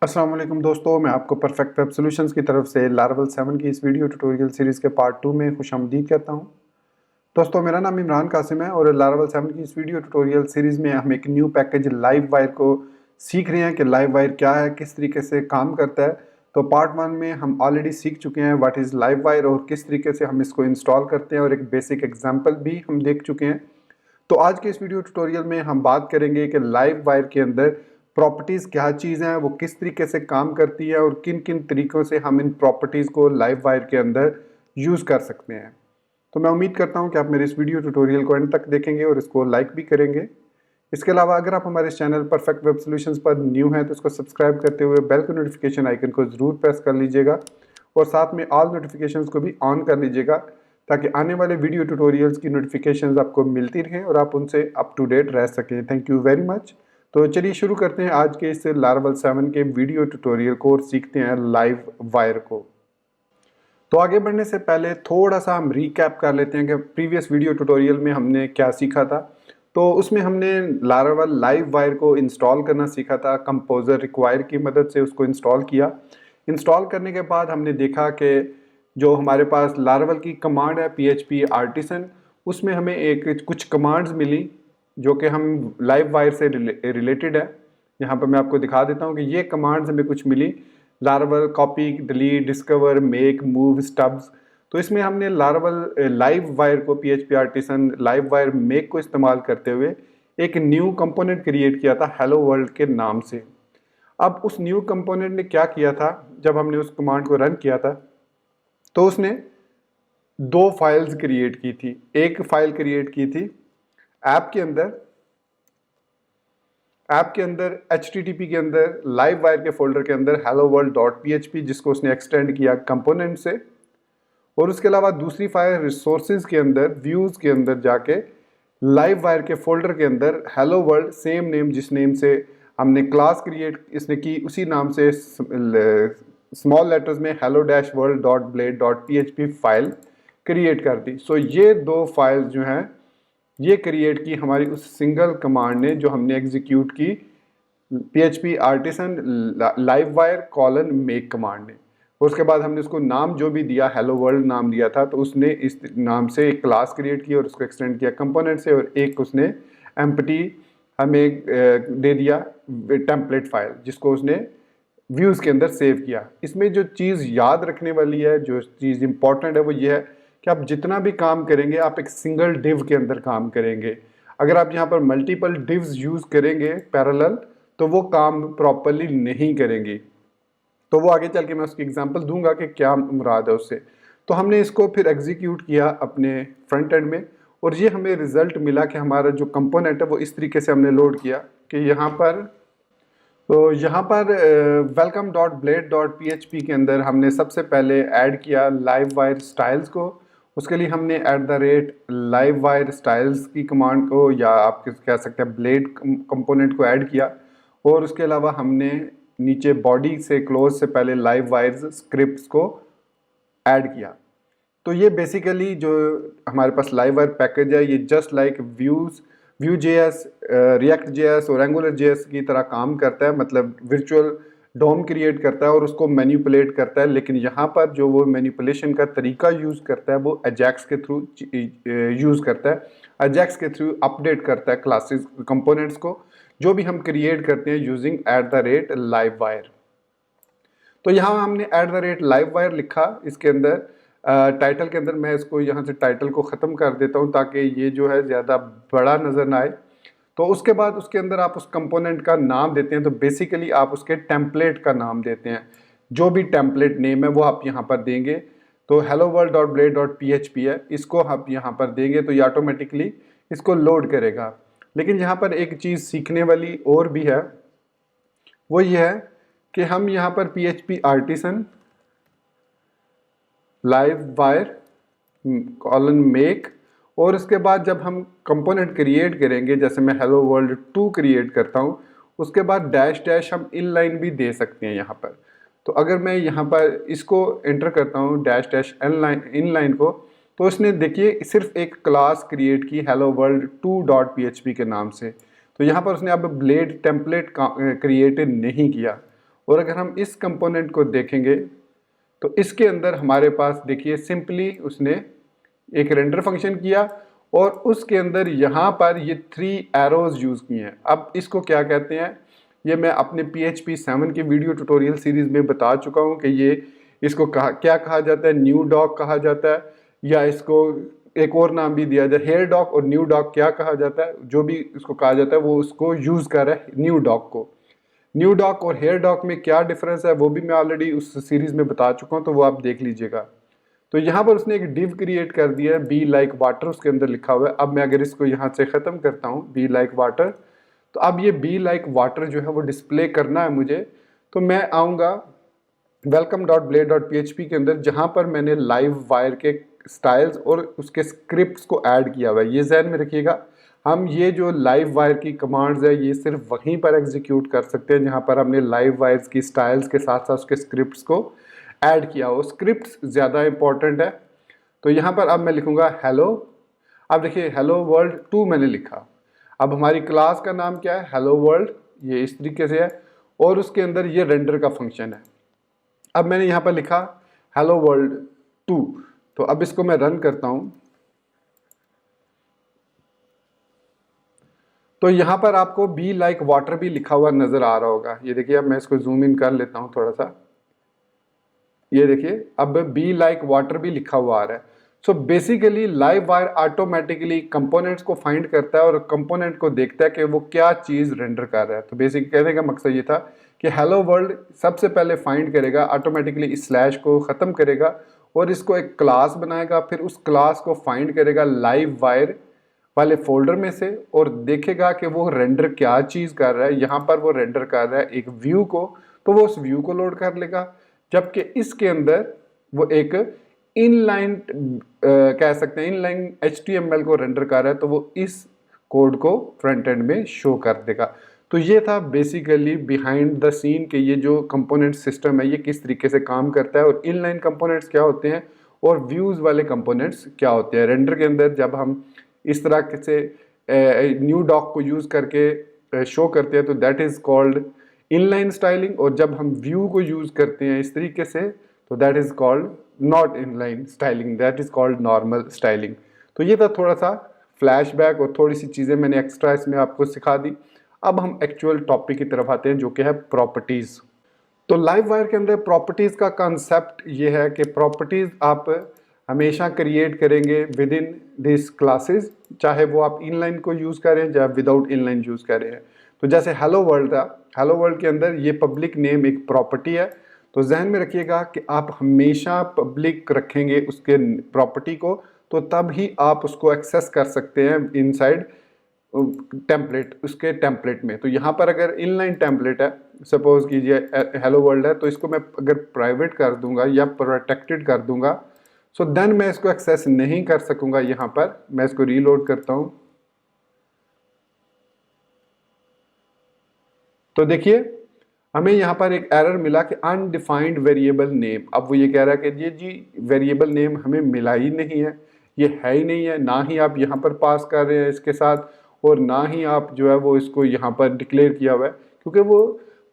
अस्सलाम वालेकुम दोस्तों, मैं आपको परफेक्ट वेब सॉल्यूशंस की तरफ से लारावल 7 की इस वीडियो ट्यूटोरियल सीरीज़ के पार्ट 2 में खुशामदीद कहता हूं। दोस्तों, मेरा नाम इमरान कासिम है और लारावल 7 की इस वीडियो ट्यूटोरियल सीरीज़ में हम एक न्यू पैकेज लाइव वायर को सीख रहे हैं कि लाइव वायर क्या है, किस तरीके से काम करता है। तो पार्ट 1 में हम ऑलरेडी सीख चुके हैं व्हाट इज़ लाइव वायर और किस तरीके से हम इसको इंस्टॉल करते हैं, और एक बेसिक एग्जाम्पल भी हम देख चुके हैं। तो आज के इस वीडियो ट्यूटोरियल में हम बात करेंगे कि लाइव वायर के अंदर प्रॉपर्टीज़ क्या चीज़ हैं, वो किस तरीके से काम करती है और किन किन तरीक़ों से हम इन प्रॉपर्टीज़ को लाइव वायर के अंदर यूज़ कर सकते हैं। तो मैं उम्मीद करता हूं कि आप मेरे इस वीडियो ट्यूटोरियल को एंड तक देखेंगे और इसको लाइक भी करेंगे। इसके अलावा अगर आप हमारे इस चैनल परफेक्ट वेब सॉल्यूशंस पर न्यू हैं तो इसको सब्सक्राइब करते हुए बेल के नोटिफिकेशन आइकन को ज़रूर प्रेस कर लीजिएगा और साथ में ऑल नोटिफिकेशंस को भी ऑन कर लीजिएगा, ताकि आने वाले वीडियो ट्यूटोरियल्स की नोटिफिकेशंस आपको मिलती रहें और आप उनसे अप टू डेट रह सकें। Thank you very much. तो चलिए शुरू करते हैं आज के इस लारावल 7 के वीडियो ट्यूटोरियल को और सीखते हैं लाइव वायर को। तो आगे बढ़ने से पहले थोड़ा सा हम रीकैप कर लेते हैं कि प्रीवियस वीडियो ट्यूटोरियल में हमने क्या सीखा था। तो उसमें हमने लारावल लाइव वायर को इंस्टॉल करना सीखा था, कंपोजर रिक्वायर की मदद से उसको इंस्टॉल किया। इंस्टॉल करने के बाद हमने देखा कि जो हमारे पास लारावल की कमांड है PHP आर्टिसन, उसमें हमें एक कुछ कमांड्स मिली जो कि हम लाइव वायर से रिलेटेड है। यहाँ पर मैं आपको दिखा देता हूँ कि ये कमांड्स हमें कुछ मिली, Laravel copy, delete, discover, make, move, stubs. तो इसमें हमने लारावल लाइव वायर को PHP artisan Livewire make को इस्तेमाल करते हुए एक न्यू कंपोनेंट क्रिएट किया था हेलो वर्ल्ड के नाम से। अब उस न्यू कंपोनेंट ने क्या किया था, जब हमने उस कमांड को रन किया था तो उसने दो फाइल्स क्रिएट की थी। एक फाइल क्रिएट की थी ऐप के अंदर HTTP के अंदर लाइव वायर के फोल्डर के अंदर hello world डॉट php, जिसको उसने एक्सटेंड किया कंपोनेंट से। और उसके अलावा दूसरी फाइल रिसोर्सेज के अंदर व्यूज़ के अंदर जाके लाइव वायर के फोल्डर के अंदर हेलो वर्ल्ड सेम नेम, जिस नेम से हमने क्लास क्रिएट इसने की, उसी नाम से स्मॉल लेटर्स में hello dash world dot blade dot php file create कर दी। सो ये दो फाइल्स जो हैं ये क्रिएट की हमारी उस सिंगल कमांड ने जो हमने एग्जीक्यूट की PHP artisan live wire colon make command ने। और उसके बाद हमने उसको नाम जो भी दिया हेलो वर्ल्ड नाम दिया था, तो उसने इस नाम से एक क्लास क्रिएट की और उसको एक्सटेंड किया कंपोनेंट से, और एक उसने एम्प्टी हमें दे दिया टेम्पलेट फाइल, जिसको उसने व्यूज़ के अंदर सेव किया। इसमें जो चीज़ याद रखने वाली है, जो चीज़ इंपॉर्टेंट है, वो ये है कि आप जितना भी काम करेंगे आप एक सिंगल डिव के अंदर काम करेंगे। अगर आप यहाँ पर मल्टीपल डिव्स यूज़ करेंगे पैरेलल, तो वो काम प्रॉपरली नहीं करेंगी। तो वो आगे चल के मैं उसकी एग्जांपल दूंगा कि क्या मुराद है उससे। तो हमने इसको फिर एग्जीक्यूट किया अपने फ्रंट एंड में, और ये हमें रिजल्ट मिला कि हमारा जो कंपोनेंट है वो इस तरीके से हमने लोड किया कि यहाँ पर welcome dot blade dot php के अंदर हमने सबसे पहले ऐड किया लाइव वायर स्टाइल्स को। उसके लिए हमने @लाइव वायर स्टाइल्स की कमांड को, या आप कह सकते हैं ब्लेड कंपोनेंट को ऐड किया। और उसके अलावा हमने नीचे बॉडी से क्लोज से पहले लाइव वायर्स स्क्रिप्ट्स को ऐड किया। तो ये बेसिकली जो हमारे पास लाइव वायर पैकेज है, ये जस्ट लाइक Vue.js, React.js और Angular.js की तरह काम करता है, मतलब वर्चुअल डोम क्रिएट करता है और उसको मैनिपुलेट करता है। लेकिन यहाँ पर जो वो मैनिपुलेशन का तरीका यूज़ करता है वो अजैक्स के थ्रू यूज़ करता है। अजैक्स के थ्रू अपडेट करता है क्लासेस कंपोनेंट्स को, जो भी हम क्रिएट करते हैं यूजिंग @लाइव वायर। तो यहाँ हमने @लाइव वायर लिखा। इसके अंदर टाइटल के अंदर मैं इसको यहाँ से टाइटल को ख़त्म कर देता हूँ ताकि ये जो है ज़्यादा बड़ा नज़र ना आए। तो उसके बाद उसके अंदर आप उस कंपोनेंट का नाम देते हैं, तो बेसिकली आप उसके टेम्पलेट का नाम देते हैं। जो भी टेम्पलेट नेम है वो आप यहाँ पर देंगे। तो hello world dot blade dot php है, इसको आप यहाँ पर देंगे तो ये ऑटोमेटिकली इसको लोड करेगा। लेकिन यहाँ पर एक चीज़ सीखने वाली और भी है, वो ये है कि हम यहाँ पर PHP artisan live wire colon make, और इसके बाद जब हम कंपोनेंट क्रिएट करेंगे, जैसे मैं हेलो वर्ल्ड 2 क्रिएट करता हूँ, उसके बाद डैश डैश हम इनलाइन भी दे सकते हैं यहाँ पर। तो अगर मैं यहाँ पर इसको एंटर करता हूँ डैश डैश इनलाइन को, तो इसने देखिए सिर्फ एक क्लास क्रिएट की हेलो वर्ल्ड 2 डॉट php के नाम से। तो यहाँ पर उसने अब ब्लेड टेम्पलेट क्रिएट नहीं किया। और अगर हम इस कंपोनेंट को देखेंगे तो इसके अंदर हमारे पास देखिए सिंपली उसने एक रेंडर फंक्शन किया और उसके अंदर यहाँ पर ये 3 एरोज यूज किए हैं। अब इसको क्या कहते हैं, ये मैं अपने PHP 7 की वीडियो ट्यूटोरियल सीरीज में बता चुका हूँ कि ये इसको क्या कहा जाता है, न्यू डॉक कहा जाता है, या इसको एक और नाम भी दिया जाए हेयर डॉक, और न्यू डॉक क्या कहा जाता है, जो भी इसको कहा जाता है वो उसको यूज कर रहा है न्यू डॉक को। न्यू डॉक और हेयर डॉक में क्या डिफरेंस है वो भी मैं ऑलरेडी उस सीरीज में बता चुका हूँ, तो वो आप देख लीजिएगा। तो यहाँ पर उसने एक डिव क्रिएट कर दिया है बी लाइक वाटर, उसके अंदर लिखा हुआ है। अब मैं अगर इसको यहाँ से ख़त्म करता हूँ बी लाइक वाटर, तो अब ये बी लाइक वाटर जो है वो डिस्प्ले करना है मुझे। तो मैं आऊँगा welcome.blade.php के अंदर, जहाँ पर मैंने लाइव वायर के स्टाइल्स और उसके स्क्रिप्ट्स को ऐड किया हुआ है। ये ध्यान में रखिएगा, हम ये जो लाइव वायर की कमांड्स है ये सिर्फ वहीं पर एग्जीक्यूट कर सकते हैं जहाँ पर हमने लाइव वायर्स की स्टाइल्स के साथ साथ उसके स्क्रिप्ट्स को ऐड किया हो। स्क्रिप्ट्स ज़्यादा इंपॉर्टेंट है। तो यहाँ पर अब मैं लिखूँगा हेलो। अब देखिए हेलो वर्ल्ड 2 मैंने लिखा। अब हमारी क्लास का नाम क्या है, हेलो वर्ल्ड, ये इस तरीके से है, और उसके अंदर ये रेंडर का फंक्शन है। अब मैंने यहाँ पर लिखा हेलो वर्ल्ड 2। तो अब इसको मैं रन करता हूँ, तो यहाँ पर आपको बी लाइक वाटर भी लिखा हुआ नजर आ रहा होगा। ये देखिए, अब मैं इसको जूम इन कर लेता हूँ थोड़ा सा, ये देखिए अब बी लाइक वाटर भी लिखा हुआ आ रहा है। So basically live wire automatically components को फाइंड करता है और कंपोनेंट को देखता है कि वो क्या चीज़ रेंडर कर रहा है। तो बेसिक कहने का मकसद ये था कि हेलो वर्ल्ड सबसे पहले फाइंड करेगा, ऑटोमेटिकली इस स्लैश को ख़त्म करेगा और इसको एक क्लास बनाएगा, फिर उस क्लास को फाइंड करेगा लाइव वायर वाले फोल्डर में से और देखेगा कि वो रेंडर क्या चीज़ कर रहा है। यहाँ पर वो रेंडर कर रहा है एक व्यू को, तो वो उस व्यू को लोड कर लेगा। जबकि इसके अंदर वो एक इनलाइन कह सकते हैं इनलाइन HTML को रेंडर कर रहा है, तो वो इस कोड को फ्रंट एंड में शो कर देगा। तो ये था बेसिकली बिहाइंड द सीन के ये जो कंपोनेंट सिस्टम है ये किस तरीके से काम करता है, और इनलाइन कंपोनेंट्स क्या होते हैं और व्यूज़ वाले कंपोनेंट्स क्या होते हैं। रेंडर के अंदर जब हम इस तरह से न्यू डॉक को यूज़ करके शो करते हैं तो that is called inline styling, और जब हम व्यू को यूज़ करते हैं इस तरीके से तो that is called not inline styling, that is called normal styling. तो ये था थोड़ा सा फ्लैशबैक और थोड़ी सी चीज़ें मैंने एक्स्ट्रा इसमें आपको सिखा दी। अब हम एक्चुअल टॉपिक की तरफ आते हैं जो कि है प्रॉपर्टीज़। तो लाइव वायर के अंदर प्रॉपर्टीज़ का कॉन्सेप्ट ये है कि प्रॉपर्टीज़ आप हमेशा क्रिएट करेंगे विद इन दिस क्लासेस, चाहे वो आप इनलाइन को यूज़ करें या विदाउट इनलाइन यूज़ कर रहे हैं। तो जैसे हेलो वर्ल्ड था, हेलो वर्ल्ड के अंदर ये पब्लिक नेम एक प्रॉपर्टी है। तो जहन में रखिएगा कि आप हमेशा पब्लिक रखेंगे उसके प्रॉपर्टी को, तो तब ही आप उसको एक्सेस कर सकते हैं इनसाइड टेम्पलेट, उसके टेम्पलेट में। तो यहाँ पर अगर इनलाइन टेम्पलेट है, सपोज कीजिए हेलो वर्ल्ड है, तो इसको मैं अगर प्राइवेट कर दूंगा या प्रोटेक्टेड कर दूंगा, सो देन मैं इसको एक्सेस नहीं कर सकूंगा। यहाँ पर मैं इसको रीलोड करता हूँ, तो देखिए हमें यहाँ पर एक एरर मिला कि अनडिफाइंड वेरिएबल नेम। अब वो ये कह रहा है कि ये जी वेरिएबल नेम हमें मिला ही नहीं है, ये है ही नहीं है, ना ही आप यहाँ पर पास कर रहे हैं इसके साथ, और ना ही आप जो है वो इसको यहाँ पर डिक्लेयर किया हुआ है, क्योंकि वो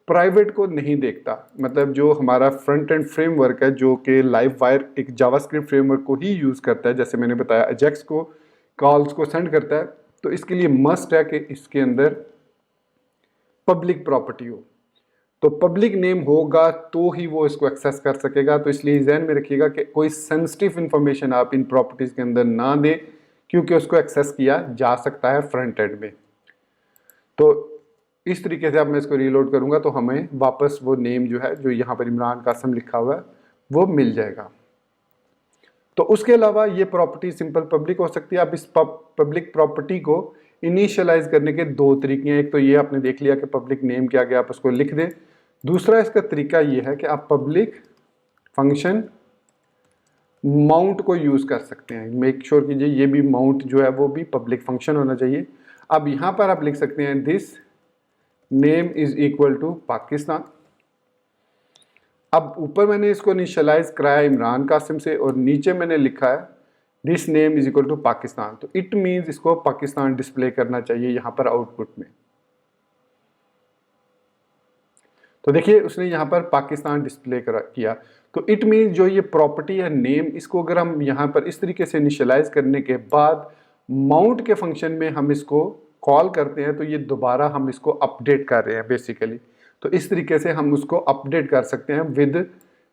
प्राइवेट को नहीं देखता। मतलब जो हमारा फ्रंट एंड फ्रेमवर्क है जो कि लाइव वायर एक जावास्क्रिप्ट फ्रेमवर्क को ही यूज़ करता है, जैसे मैंने बताया अजेक्स को कॉल्स को सेंड करता है, तो इसके लिए मस्ट है कि इसके अंदर पब्लिक प्रॉपर्टी हो। तो पब्लिक नेम होगा तो ही वो इसको एक्सेस कर सकेगा। तो इसलिए ध्यान में रखिएगा कि कोई सेंसिटिव इंफॉर्मेशन आप इन प्रॉपर्टीज के अंदर ना दें, क्योंकि उसको एक्सेस किया जा सकता है फ्रंट एंड में। तो इस तरीके से अब मैं इसको रीलोड करूंगा तो हमें वापस वो नेम जो है जो यहाँ पर इमरान कासिम लिखा हुआ है वो मिल जाएगा। तो उसके अलावा ये प्रॉपर्टी सिंपल पब्लिक हो सकती है। अब इस पब्लिक प्रॉपर्टी को इनिशियलाइज करने के 2 तरीके हैं। एक तो ये आपने देख लिया कि पब्लिक नेम के आगे आप उसको लिख दें। दूसरा इसका तरीका ये है कि आप पब्लिक फंक्शन माउंट को यूज़ कर सकते हैं। मेक श्योर कीजिए ये भी माउंट जो है वो भी पब्लिक फंक्शन होना चाहिए। अब यहाँ पर आप लिख सकते हैं this name is equal to Pakistan. अब ऊपर मैंने इसको इनिशियलाइज कराया इमरान कासिम से और नीचे मैंने लिखा है this name is equal to Pakistan. तो इट मीन्स इसको पाकिस्तान डिस्प्ले करना चाहिए यहाँ पर आउटपुट में। तो देखिए उसने यहाँ पर पाकिस्तान डिस्प्ले किया। तो इट मीन जो ये प्रॉपर्टी या नेम, इसको अगर हम यहाँ पर इस तरीके से इनिशियलाइज करने के बाद माउंट के फंक्शन में हम इसको कॉल करते हैं, तो ये दोबारा हम इसको अपडेट कर रहे हैं बेसिकली। तो इस तरीके से हम उसको अपडेट कर सकते हैं विद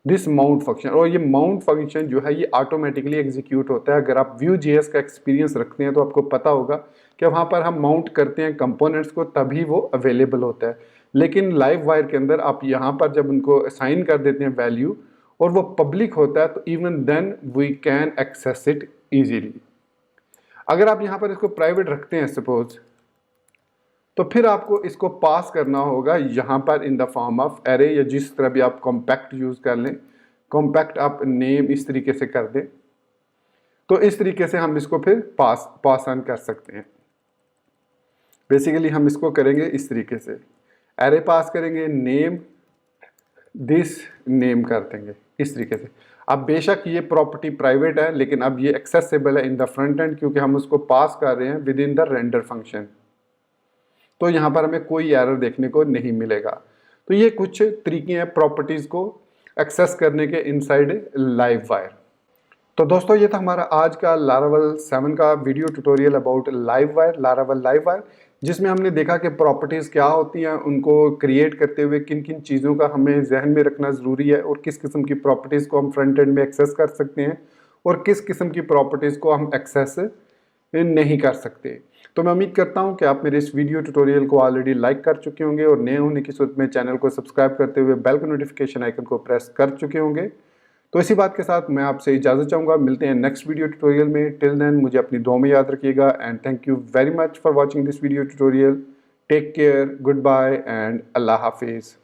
दिस माउंट फंक्शन। और ये माउंट फंक्शन जो है ये ऑटोमेटिकली एग्जीक्यूट होता है। अगर आप Vue.js का एक्सपीरियंस रखते हैं तो आपको पता होगा कि वहाँ पर हम माउंट करते हैं कंपोनेंट्स को, तभी वो अवेलेबल होता है। लेकिन लाइव वायर के अंदर आप यहाँ पर जब उनको असाइन कर देते हैं वैल्यू और वो पब्लिक होता है, तो even then we can access it easily. अगर आप यहाँ पर इसको प्राइवेट रखते हैं सपोज, तो फिर आपको इसको पास करना होगा यहाँ पर in the form of array, या जिस तरह भी आप कॉम्पैक्ट यूज कर लें। कॉम्पैक्ट आप नेम इस तरीके से कर दें, तो इस तरीके से हम इसको फिर पास ऑन कर सकते हैं। बेसिकली हम इसको करेंगे इस तरीके से, एरे पास करेंगे, नेम दिस नेम कर देंगे इस तरीके से। अब बेशक ये प्रॉपर्टी प्राइवेट है, लेकिन अब ये एक्सेसिबल है इन द फ्रंट एंड, क्योंकि हम उसको पास कर रहे हैं with in the render function. तो यहाँ पर हमें कोई एरर देखने को नहीं मिलेगा। तो ये कुछ तरीके हैं प्रॉपर्टीज को एक्सेस करने के इनसाइड लाइव वायर। तो दोस्तों ये था हमारा आज का लारावेल 7 का video tutorial about live wire, Laravel live wire, जिसमें हमने देखा कि प्रॉपर्टीज़ क्या होती हैं, उनको क्रिएट करते हुए किन किन चीज़ों का हमें जहन में रखना ज़रूरी है, और किस किस्म की प्रॉपर्टीज़ को हम फ्रंट एंड में एक्सेस कर सकते हैं और किस किस्म की प्रॉपर्टीज़ को हम एक्सेस नहीं कर सकते। तो मैं उम्मीद करता हूं कि आप मेरे इस वीडियो ट्यूटोरियल को ऑलरेडी लाइक कर चुके होंगे और नए होने की सूरत में चैनल को सब्सक्राइब करते हुए बेल के नोटिफिकेशन आइकन को प्रेस कर चुके होंगे। तो इसी बात के साथ मैं आपसे इजाज़त चाहूँगा। मिलते हैं नेक्स्ट वीडियो ट्यूटोरियल में। टिल देन मुझे अपनी दुआ में याद रखिएगा and thank you very much for watching this video tutorial. Take care, goodbye and अल्लाह हाफिज़।